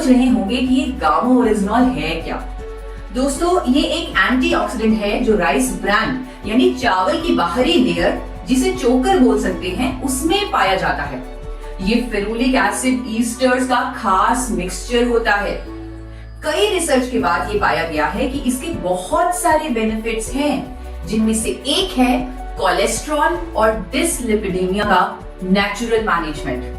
सोच रहे होंगे कि ये गामा ओरिजिनॉल है क्या। दोस्तों, ये एक एंटीऑक्सीडेंट है जो राइस ब्रान यानी चावल की बाहरी लेयर, जिसे चोकर बोल सकते हैं, उसमें पाया जाता है। ये फेरुलिक एसिड ईस्टर्स का खास मिक्सचर होता है। कई रिसर्च के बाद ये पाया गया है कि इसके बहुत सारे बेनिफिट्स हैं, जिनमें से एक है कोलेस्ट्रॉल और डिसलिपिडेमिया का नेचुरल मैनेजमेंट।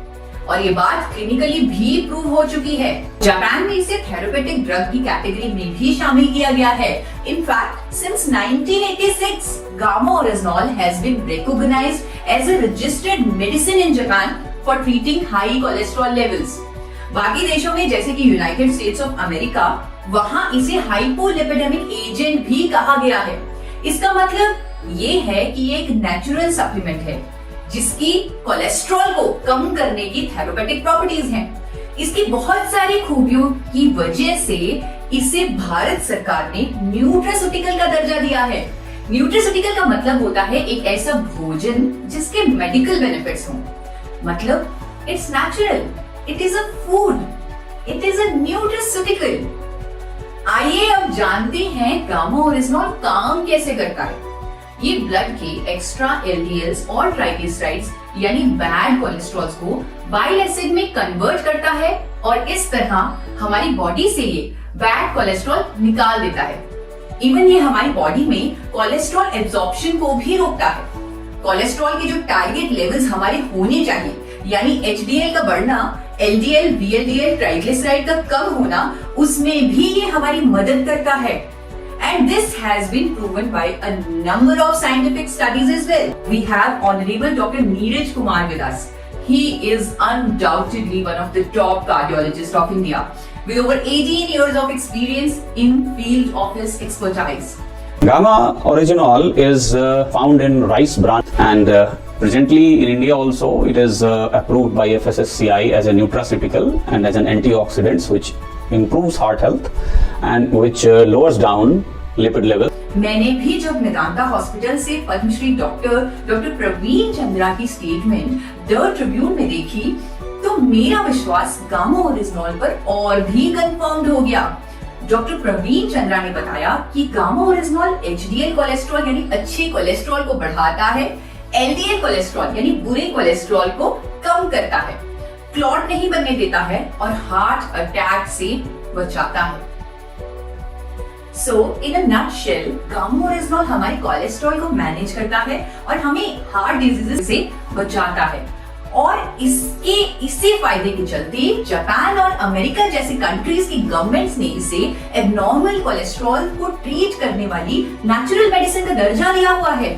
और ये बात क्लिनिकली भी प्रूव हो चुकी है। जापान में इसे थेरेपेटिक ड्रग की कैटेगरी में भी शामिल किया गया है। In fact since 1986 gamma oryzanol has been recognised as a registered medicine in Japan for treating high cholesterol levels. बाकी देशों में जैसे कि यूनाइटेड स्टेट्स ऑफ अमेरिका, वहां इसे हाइपोलिपिडेमिक एजेंट भी कहा गया है। इसका मतलब ये है कि ये एक नेचुरल सप्लीमेंट है जिसकी कोलेस्ट्रॉल को कम करने की थेरेपेटिक प्रॉपर्टीज हैं। इसकी बहुत सारी खूबियों की वजह से इसे भारत सरकार ने न्यूट्रास्यूटिकल का दर्जा दिया है। न्यूट्रास्यूटिकल का मतलब होता है एक ऐसा भोजन जिसके मेडिकल बेनिफिट्स हों। मतलब it's natural, it is a food, it is a nutraceutical. आइए अब जानते हैं गामा ओरिजिनॉल काम कैसे करता है। ये ब्लड के एक्स्ट्रा एलडीएल्स और ट्राइग्लिसराइड्स यानी बैड कोलेस्ट्रॉल्स को बाइल एसिड में कन्वर्ट करता है और इस तरह हमारी बॉडी से ये बैड कोलेस्ट्रॉल निकाल देता है। इवन ये हमारी बॉडी में कोलेस्ट्रॉल एब्जॉर्प्शन को भी रोकता है। कोलेस्ट्रॉल के जो टारगेट लेवल्स हमारे होने चाहिए, यानी एचडीएल का बढ़ना, एलडीएल, वीएलडीएल, ट्राइग्लिसराइड का कम होना, उसमें भी ये हमारी मदद करता है। And this has been proven by a number of scientific studies as well. We have Honorable Dr. Neeraj Kumar with us. He is undoubtedly one of the top cardiologists of India, with over 18 years of experience in field of his expertise. Gamma oryginol is found in rice bran, and presently in India also it is approved by FSSCI as a nutraceutical and as an antioxidant, which improves heart health and which lowers down lipid level. मैंने भी जब Medanta hospital से Padmashri doctor Praveen Chandra की statement the Tribune में देखी, तो मेरा विश्वास गामा ओरिजिनॉल पर और भी कंफर्म्ड हो गया। डॉक्टर प्रवीण चंद्रा ने बताया कि गामा ओरिजिनॉल एचडीएल कोलेस्ट्रॉल यानी अच्छे कोलेस्ट्रॉल को बढ़ाता है, एलडीएल कोलेस्ट्रॉल यानी बुरे कोलेस्ट्रॉल को कम करता है, क्लॉट नहीं बनने देता है और हार्ट अटैक से बचाता है। So, in a nutshell, gamma oryzanol हमारे कोलेस्ट्रॉल को मैनेज करता है और हमें हार्ट डिजीजेस से बचाता है। और इससे फायदे के चलते जापान और अमेरिका जैसे कंट्रीज की गवर्नमेंट्स ने इसे एबनॉर्मल कोलेस्ट्रॉल को ट्रीट करने वाली नेचुरल मेडिसिन का दर्जा दिया हुआ है।